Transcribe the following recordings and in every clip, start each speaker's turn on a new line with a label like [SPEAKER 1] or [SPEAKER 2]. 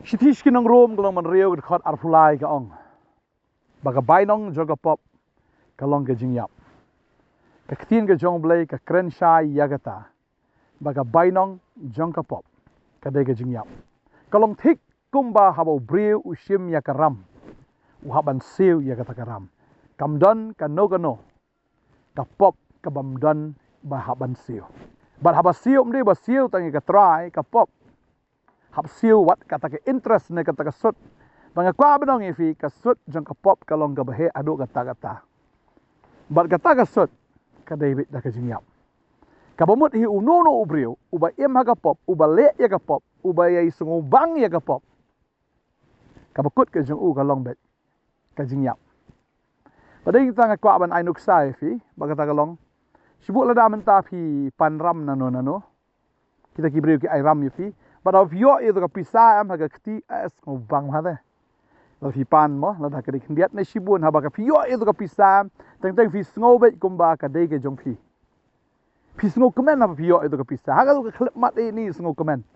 [SPEAKER 1] Shitish kinong room kalong man rio kat arpulai ka ong. Baga bainong joga pop kalong ka jingyap. Ka ktin ka jong blay ka kren shai yagata. Baga bainong jong ka pop kadai ka jingyap. Kalong tik kumba habau brio ushim ya karam. Uhaban siu ya kata karam. Kamdon ka no ka pop ka bamdon ba haban siu. But haba siu mdi ba siu tangi ka try ka pop. Hab siu wat kata ke interest ne kata ka sut. Banga kwa benong ifi ka sut jong ka pop kalong ka bahe adu kata. But kata ka sut ka David da ka jingyap. Ka bamut hi unono ubrio uba im ha ka pop uba le ya ka pop uba yai sungubang ya ka pop. Ka bakut ka jong u kalong bet ka jingyap. Pada kita ngakwa ban ainuk sai fi baga ta kalong. Sibuk lada menta fi panram nano. Kita kibriu ki airam fi. Pada vio itu ka pisa am haga kti as ngubang hade. La fi pan mo la da kedik ndiat na sibun haba ka vio itu ka pisa teng fi sngobe kumba ka dei ke jong fi. Fi sngo kemen apa vio itu ka pisa. Haga lu ka klip mat ini sngo kemen.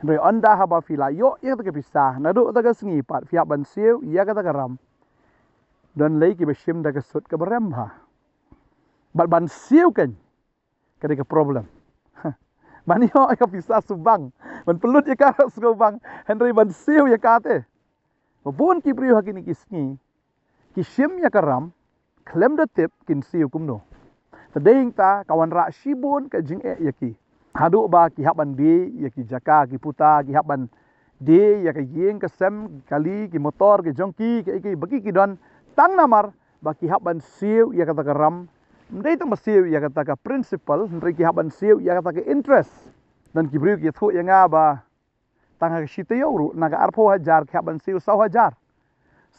[SPEAKER 1] Henry anda haba fi la yo itu ka pisa. Nadu ta ka sngi pat fi ban siu ya ka ta karam. Dan lagi besim da ka sut ka berem ha. Ban siu kan kedik ka problem. Mani ho ka pisa subang. Man pelut ya ka subang. Henry ban siu ya ka te. Mabun ki priu hakini kisngi. Kisim ya karam. Klem da tip kin siu kumno. Tadeng ta kawan ra sibun ka jing ya ki. Hadu ba ki haban di ya ki jaka ki puta ki haban di ya ka yeng ka sem kali ki motor ki jongki ki bagi ki don tang namar ba ki haban siu ya kata karam. Mdai tang siu ya kata ka principle, mdai ki haban siu ya kata ka interest. Dan ki briu ki thu ya nga ba tang ha shite yoru naga arpo hajar ki haban siu 100,000.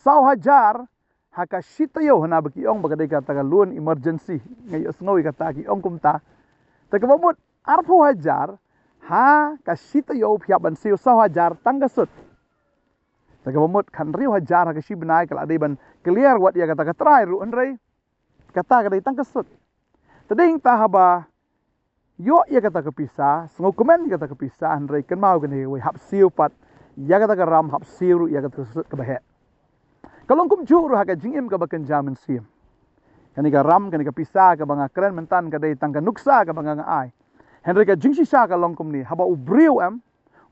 [SPEAKER 1] 100,000 haka shite yo na ba ki ong ba kadai kata ka loan emergency ngayo sngoy kata ki ong kumta. Ta ka babut arpo hajar ha ka shite yo ki haban siu 100,000 tang ka sut. Ta ka babut kan riu hajar ha ka shi benai kala dai ban clear wat ya kata ka try ru andrei. Kata ka tang kesut. Tading tahaba yo ya kata ke pisah, sengo komen kata ke pisah andrei ken mau kene we hap siu pat ya kata ke ram hap siu ya kata kesut ke bahe. Kalong kum juru ha ka jingim ka baken jamin sim. Kani ka ram kani ka pisah ka banga kren mentan ka dei tang ka nuksa ka banga ai. Henry ka jingsi sha ka long kum ni haba ubriu am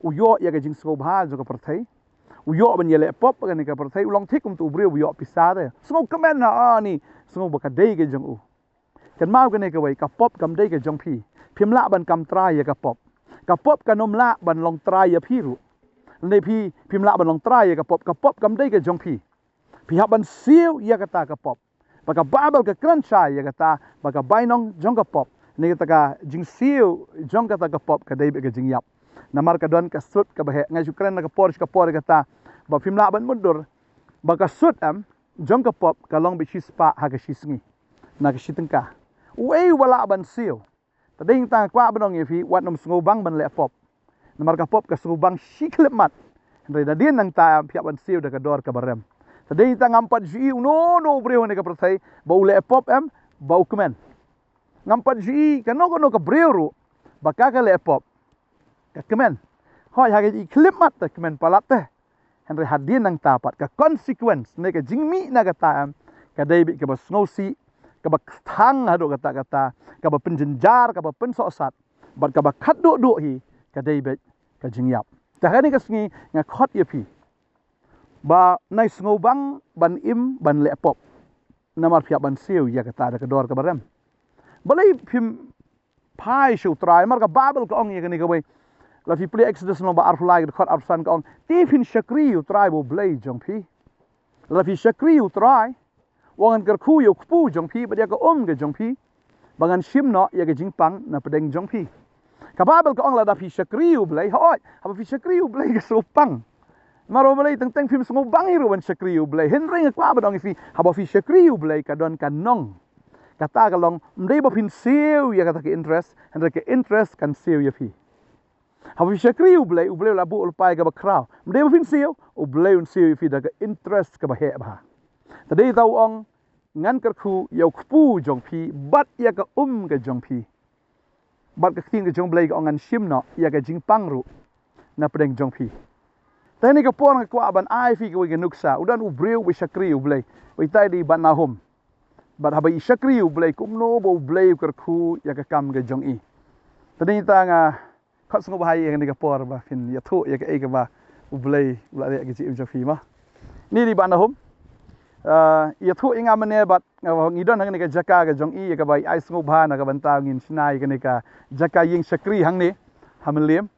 [SPEAKER 1] u yo ya ka jing sko bha jo ka perthai. Uyo ban yele pop kan ka perthai ulang thikum tu ubriu yo pisah de. Sengo komen na ni sengo ba ka dei ke jong u. Kan mau kan ka wei ka pop kam dei ke jong pi. Phim la ban kam trai ya ka pop. Ka pop ka nom la ban long trai ya pi ru. Nei pi phim la ban long trai ya ka pop kam dei ke jong pi. Pi ha ban siu ya ka ta ka pop. Ba ka babel ka kran chai ya ka ta ba ka bainong jong ka pop. Nei ka ka jing siu jong ka ta ka pop ka dei be ka jing yap. Namar ka don ka sut ka bahe ngai kren na ka por ka ta ba phim la ban mundur ba ka sut am jong ka pop ka long bi spa ha ka sisngi na ka sitengka wei wala ban siu tading ta kwa banong ifi wat nom sngo bang ban le pop namar ka pop ka sngo bang shiklep mat ndai da din nang ta pia ban siu da ka dor ka barem tading ta ngampat ji no breu ne ka perthai bau le pop am bau kemen ngampat ji ka no ka breu ru ba ka le pop ka kemen hoi ha ka klip mat ta kemen palat teh Henry hadin nang tapat ka consequence ne ka jingmi na kata ka David ka basngosi ka baktang hado kata ka ba penjenjar ka ba pensosat bat ka ba khaddo do hi ka David ka jingyap ta hani ka sngi nga khot ye pi ba nai snobang ban im ban le pop namar phia ban siu ya kata da ka dor ka barem balai phim pai shu trai mar ka babel ka ong ye ka ni ka wei la fi play exodus no ba arflai de khot arsan ka ong ti fin shakri u try bo blay jong pi la fi shakri u try wangan ker khu yu pu jong pi ba dia ka ge jong pi bangan shim no ya ge jing pang na pedeng jong pi ka babel ka ong la da fi shakri u blay hoi ha fi shakri u blay ge so pang maro blay teng film sngo bang hiru ban shakri u blay henry ka ba dong fi ha fi shakri u blay ka don kan nong kata ka long mdei ba fin siu ya kata ke interest henry ke interest kan siu ya fi Hawi shakri ublay la bu ulpai ka ba kraw. Mdei ba fin siu ublay un siu fi da ka interest ka ba he ba. Tadei tau ong ngan kar khu yau kpu jong pi bat ya ka ka jong pi. Bat ka tin ka jong blay ka ong an shim no ya ka jing pang ru na pedeng jong pi. Tani ka por nga kwa ban ai fi ka wi nuksa udan u breu wi shakri u blai wi tai di ban na hom bat ha bai shakri u blai kum no bo blai kar khu ya ka kam ga jong i tani ta nga khat sung ba hai ka por ba fin ya thu ya ka e ka ba u blai u la ga ji jong fi ma ni di ban na hom ya thu inga mane bat ngi don hang ni ka jaka ga jong i ya ka bai ai sung ba na ka ban ta ngin sinai ka ni ka jaka ying shakri hang ni hamlem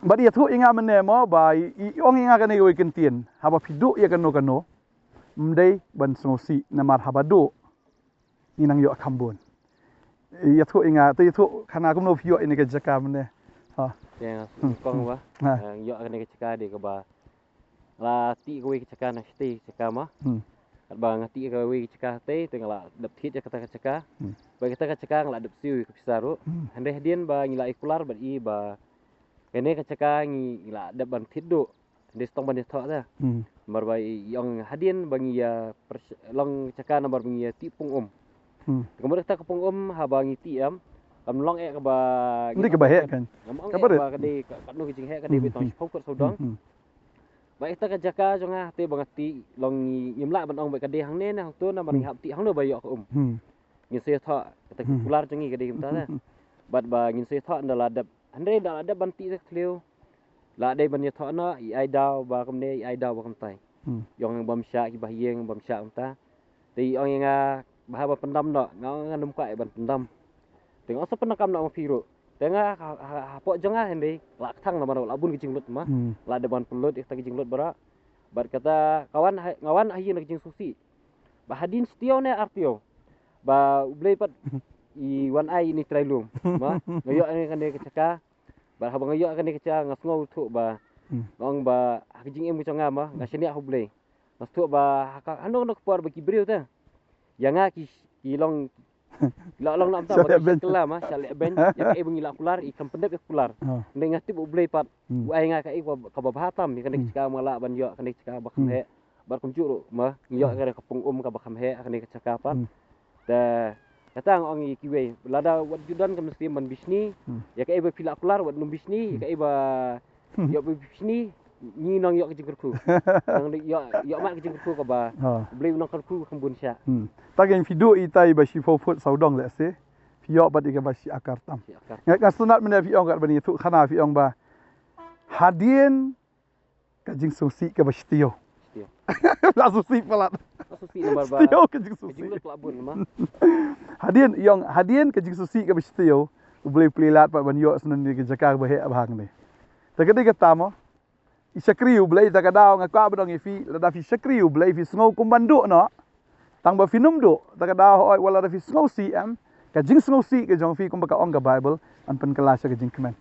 [SPEAKER 1] but ia thu inga mane mo ba i ong inga kan i ken tien haba pidu ia kano mdei ban sosi namar haba do inang yo kambon ia thu inga tu thu khana kum no pio ini ke jaka mane ha
[SPEAKER 2] ya kong ba yo kan ke jaka de ka ba la ti ko ke jaka na sti jaka ma ba ngati ka we jaka te tengala dap thit ya kata jaka ba kita jaka ngala dap siu ke pisaru hande hadian ba ngila ikular ba i ba kene ka caka ngi la da ban tiddo des tong ban tho da mar bai yang hadien bangi ya long caka nomor bangi ya ti pung kemudian ta pung ha bangi ti am kam long e ka ba
[SPEAKER 1] ni ka ba he kan
[SPEAKER 2] ka ba ka de ka no ki jing he ka de be tong phok so dong bai ta ka caka jonga te bangati long nyim la ban ong bai ka de hang ne na to na ban hap ti hang no bai yo ka ngi se tho ta kular jongi ka de kim ta da bat ba ngi se tho ndala da andre dah ada banti tak clear la dai ban tho na I ai daw ba kam ne I ai daw ba kam tai yong bam sha ki bah yeng bam sha ta ti ong nga ba ba pendam no ngam ka ban pendam tengok sa penakam na mafiro tengah po jonga hende la thang na maro labun ki jinglut ma la de ban pelut ik ta ki jinglut bara bar kata kawan ngawan ahi na jing susi ba hadin setio ne artio ba blei pat I wan ai ni trailum ma ngayo ni kan de kecaka ba habang ngayo kan de kecaka ngasngau thu ba ngong ba hakijing em chonga ma ngasini huble mas thu ba ando nok por ba kibriu ta yanga ki long long nam ta ba kela ma sale ben ya e bungi la kular I kam pendek kular ne ngati bu ble pat bu ai nga ka I ka ba hatam ni kan de kecaka mala ban yo kan de kecaka ba kham he bar kum juru ma ngayo ka ka pung ka ba kham he kan de kecaka pat ta Katang orang kiwe lada wat judan kan mesti man bisni ya ka iba pila kelar wat num bisni ya ka iba ya bisni ni nang yo kejengkerku nang yo mak kejengkerku ka ba beli nang kerku kembun sya
[SPEAKER 1] tagen video itai ba shi fofot saudong le se fio ba diga ba shi akar tam ngat kasunat mena fio kat bani tu khana fio ba hadien kajing susi ka ba stio la susi palat
[SPEAKER 2] susi nomor ba
[SPEAKER 1] stio kajing susi
[SPEAKER 2] labun ma
[SPEAKER 1] hadien kajing susi ka ba stio boleh pelilat pa ban yo sunan di jaka ba he abang ni takade ka tamo I shakri u blai ta kadao nga ka badong fi la da fi shakri u blai fi sngo kumbandu no tang ba finum do ta kadao oi wala da fi sngo cm ka jing sngo si ka jong fi kum ba ka ong ka bible an pen kala ka jing kemen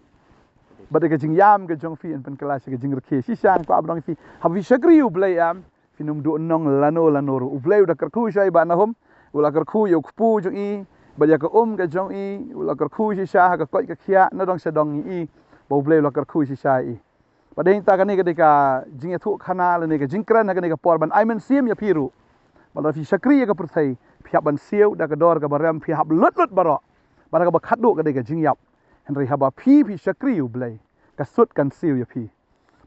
[SPEAKER 1] ba de ka jing yam ka jong fi an pen kala ka jing rke si sang ka badong fi ha fi shakri u blai am finum do nong lano u blai da kar khu shai ba na hom wala kar khu yo kpu jong I ba ya ka ka jong I wala kar khu si sha ka koi ka khia na dong sa dong I ba blai la kar khu si sha I Padahal kita kan ni ketika jing itu khana le ni ke jingkran kan ni ke porban aimen sim ya piru bala fi shakri ya ke perthai pihak ban siu da ke dor ke baram pihak lut baro bara ke khadu ke ke jing yap henry haba fi shakri u blai ka sut kan siu ya pi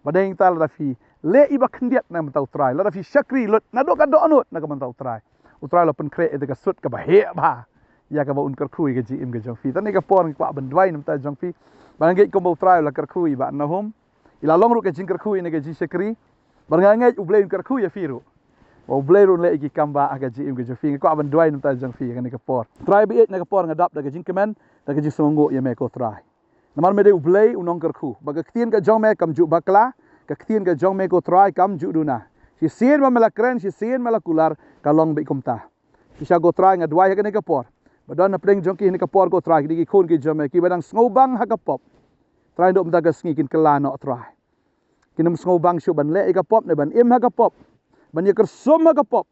[SPEAKER 1] padahal kita la fi le iba khndiat na mentau trai la fi shakri lut na do ka do anut na ke mentau trai utrai la pen kre ke sut ke ba he ba ya ke ba un kar khui ke ji im ke jong fi tan ni ke por kwa ban dwai nam ta jong fi ban ge ko bo trai la kar khui ba na hom ila long ru ke jing kerku ini ke jing sekri barngangai ublei kerku ya firu ublei ru le iki kamba aga ji im ke jofi ko aban dwai nta jang fi kan ke por try bi na ke por ngadap da ke jing kemen da ke jing songo ya me ko try namar me de ublei unong kerku baga ktien ke jong me kam ju bakla ke ktien ke jong me ko try kam ju duna si sien ma mela kren si sien mela kular kalong bi kumta si sha go try ngadwai ke ne ke por badon na preng jong ki ne ke por go try di ki khon ki jome ki badang snobang ha ke pop try dok mta gas ngikin kelano try kinam snobang shu ban le ka pop ne ban im ha ka pop ban ye kersom ha ka pop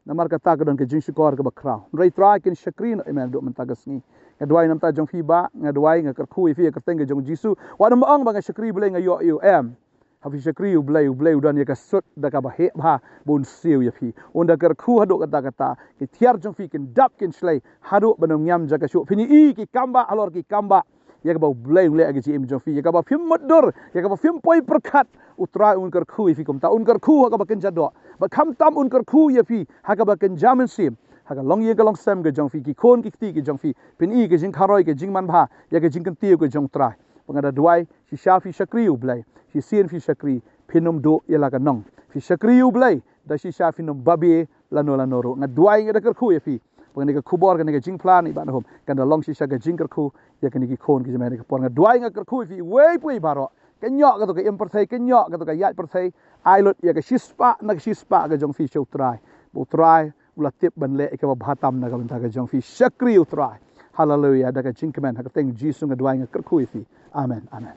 [SPEAKER 1] namar kata ka don ke jing shukor ka bakraw rai try kin shakrin email dok mta gas ngi ngadwai nam ta jong fi ba ngadwai nga kerkhui fi ka teng ke jong jisu wa nam ong ba nga shakri ble nga yo em ha fi shakri u ble udan ye ka sut da ka ba he ba bun siu ye fi unda kerkhu ha dok kata ki thiar jong fi kin dap kin shlai ha dok banong nyam jaka shu fini I ki kamba alor ki kamba ya ka ba blai le ga ji im jong fi ya ka ba phim modor ya ka ba phim poi perkat utrai un kar khu fi kum ta un kar khu ka ba ken jado ba kham tam un kar khu ya fi ha ka ba ken jamin sim ha ka long ye ka long sam ga jong fi ki khon ki ti ki jong fi pin i ga jing kharoi ga jing man bha ya ga jing kan ti ga jong trai pangada duai si sha fi shakri u blai si sien fi shakri pinum do ya la ka nong fi shakri u blai da si sha fi num babi lano ro nga duai nga da kar khu ya fi pangani ka khubor ka ni ga jing plan i ban hom kan da long si sha ga jing kar khu ya ka ni ki khon ki jame ka por nga duai nga kar khu fi wei pui baro ka nyok ka to ka im per thai ka nyok ka to ka yat per thai ai lot ya ka shispa na ka shispa ga jong fi chau trai bu trai ula tip ban le ka ba bhatam na ka ban ta ga jong fi shakri u trai hallelujah da ka jing kemen ha ka teng jisu nga duai nga kar khu fi amen amen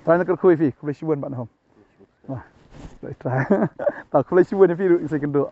[SPEAKER 1] trai na kar khu fi ku le shi won ban hom wah trai ta ku le shi won fi ru second do